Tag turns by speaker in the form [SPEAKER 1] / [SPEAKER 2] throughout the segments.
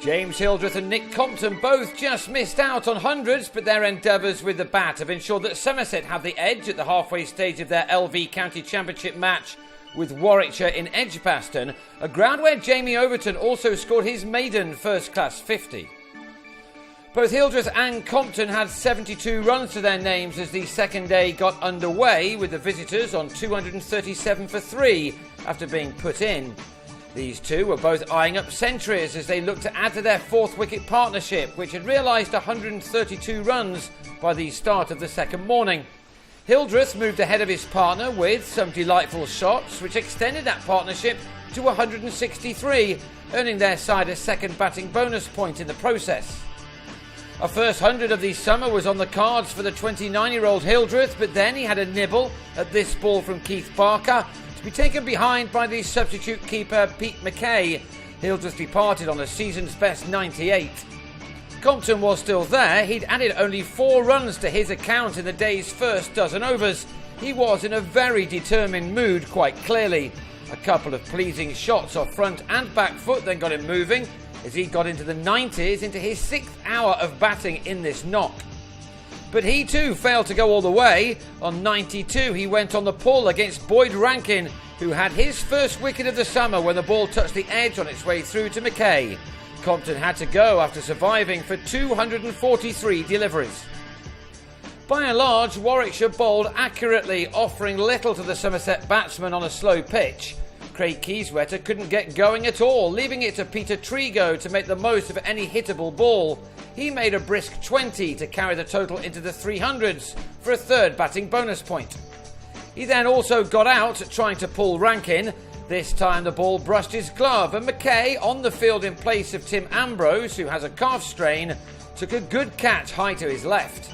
[SPEAKER 1] James Hildreth and Nick Compton both just missed out on hundreds, but their endeavours with the bat have ensured that Somerset have the edge at the halfway stage of their LV County Championship match with Warwickshire in Edgbaston, a ground where Jamie Overton also scored his maiden first-class 50. Both Hildreth and Compton had 72 runs to their names as the second day got underway, with the visitors on 237 for 3 after being put in. These two were both eyeing up centuries as they looked to add to their fourth wicket partnership, which had realised 132 runs by the start of the second morning. Hildreth moved ahead of his partner with some delightful shots, which extended that partnership to 163, earning their side a second batting bonus point in the process. A first 100 of the summer was on the cards for the 29-year-old Hildreth, but then he had a nibble at this ball from Keith Barker to be taken behind by the substitute keeper Pete McKay. Hildreth departed on a season's best 98. Compton was still there. He'd added only 4 runs to his account in the day's first dozen overs. He was in a very determined mood, quite clearly. A couple of pleasing shots off front and back foot then got him moving as he got into the 90s into his 6th hour of batting in this knock. But he too failed to go all the way. On 92 he went on the pull against Boyd Rankin, who had his first wicket of the summer when the ball touched the edge on its way through to McKay. Compton had to go after surviving for 243 deliveries. By and large, Warwickshire bowled accurately, offering little to the Somerset batsmen on a slow pitch. Craig Keyswetter couldn't get going at all, leaving it to Peter Trigo to make the most of any hittable ball. He made a brisk 20 to carry the total into the 300s for a third batting bonus point. He then also got out trying to pull Rankin. This time the ball brushed his glove and McKay, on the field in place of Tim Ambrose, who has a calf strain, took a good catch high to his left.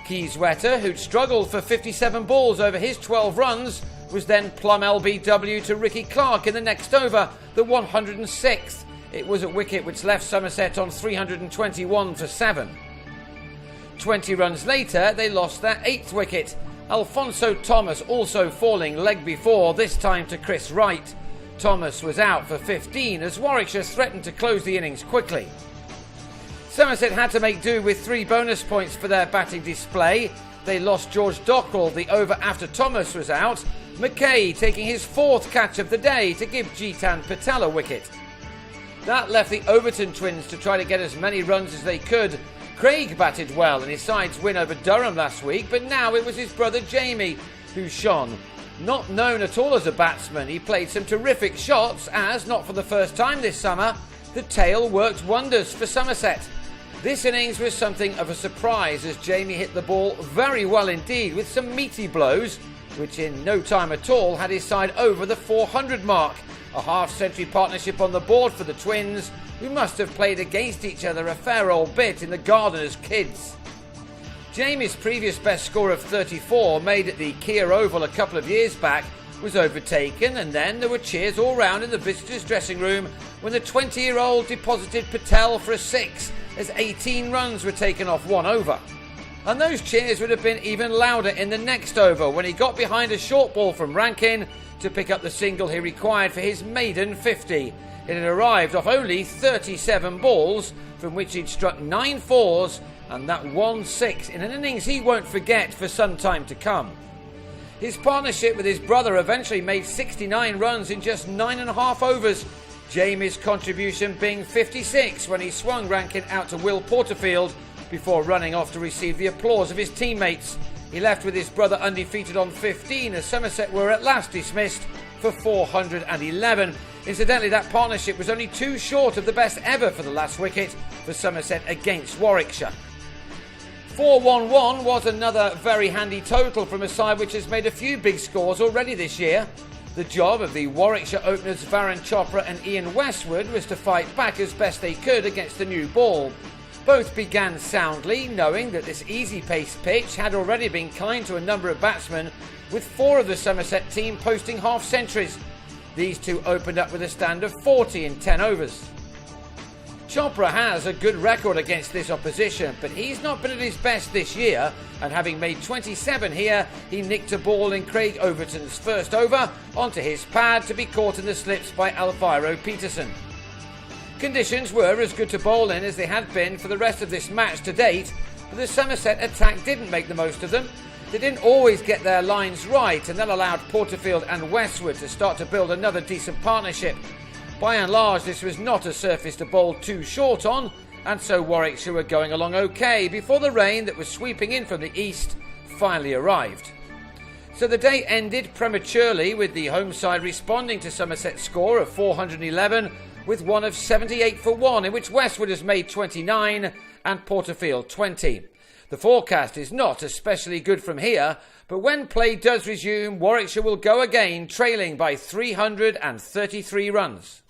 [SPEAKER 1] Keyswetter, who'd struggled for 57 balls over his 12 runs, was then plumb LBW to Ricky Clark in the next over, the 106th. It was a wicket which left Somerset on 321 for 7. 20 runs later, they lost their 8th wicket. Alfonso Thomas also falling leg before, this time to Chris Wright. Thomas was out for 15 as Warwickshire threatened to close the innings quickly. Somerset had to make do with 3 bonus points for their batting display. They lost George Dockrell the over after Thomas was out. McKay taking his 4th catch of the day to give Jitan Patel a wicket. That left the Overton twins to try to get as many runs as they could. Craig batted well in his side's win over Durham last week, but now it was his brother Jamie who shone. Not known at all as a batsman, he played some terrific shots as, not for the first time this summer, the tail worked wonders for Somerset. This innings was something of a surprise as Jamie hit the ball very well indeed with some meaty blows, which in no time at all had his side over the 400 mark. A half-century partnership on the board for the twins, who must have played against each other a fair old bit in the garden as kids. Jamie's previous best score of 34, made at the Kia Oval a couple of years back, was overtaken, and then there were cheers all round in the visitors' dressing room when the 20-year-old deposited Patel for a 6 as 18 runs were taken off 1 over. And those cheers would have been even louder in the next over when he got behind a short ball from Rankin to pick up the single he required for his maiden 50. It had arrived off only 37 balls, from which he'd struck 9 fours and that 1 6 in an innings he won't forget for some time to come. His partnership with his brother eventually made 69 runs in just 9.5 overs, Jamie's contribution being 56 when he swung Rankin out to Will Porterfield before running off to receive the applause of his teammates. He left with his brother undefeated on 15 as Somerset were at last dismissed for 411. Incidentally, that partnership was only 2 short of the best ever for the last wicket for Somerset against Warwickshire. 411 was another very handy total from a side which has made a few big scores already this year. The job of the Warwickshire openers Varun Chopra and Ian Westwood was to fight back as best they could against the new ball. Both began soundly, knowing that this easy-paced pitch had already been kind to a number of batsmen, with 4 of the Somerset team posting half-centuries. These two opened up with a stand of 40 in 10 overs. Chopra has a good record against this opposition, but he's not been at his best this year, and having made 27 here, he nicked a ball in Craig Overton's first over onto his pad to be caught in the slips by Alvaro Peterson. Conditions were as good to bowl in as they had been for the rest of this match to date, but the Somerset attack didn't make the most of them. They didn't always get their lines right, and that allowed Porterfield and Westwood to start to build another decent partnership. By and large, this was not a surface to bowl too short on, and so Warwickshire were going along okay before the rain that was sweeping in from the east finally arrived. So the day ended prematurely with the home side responding to Somerset's score of 411 with one of 78 for 1, in which Westwood has made 29 and Porterfield 20. The forecast is not especially good from here, but when play does resume, Warwickshire will go again, trailing by 333 runs.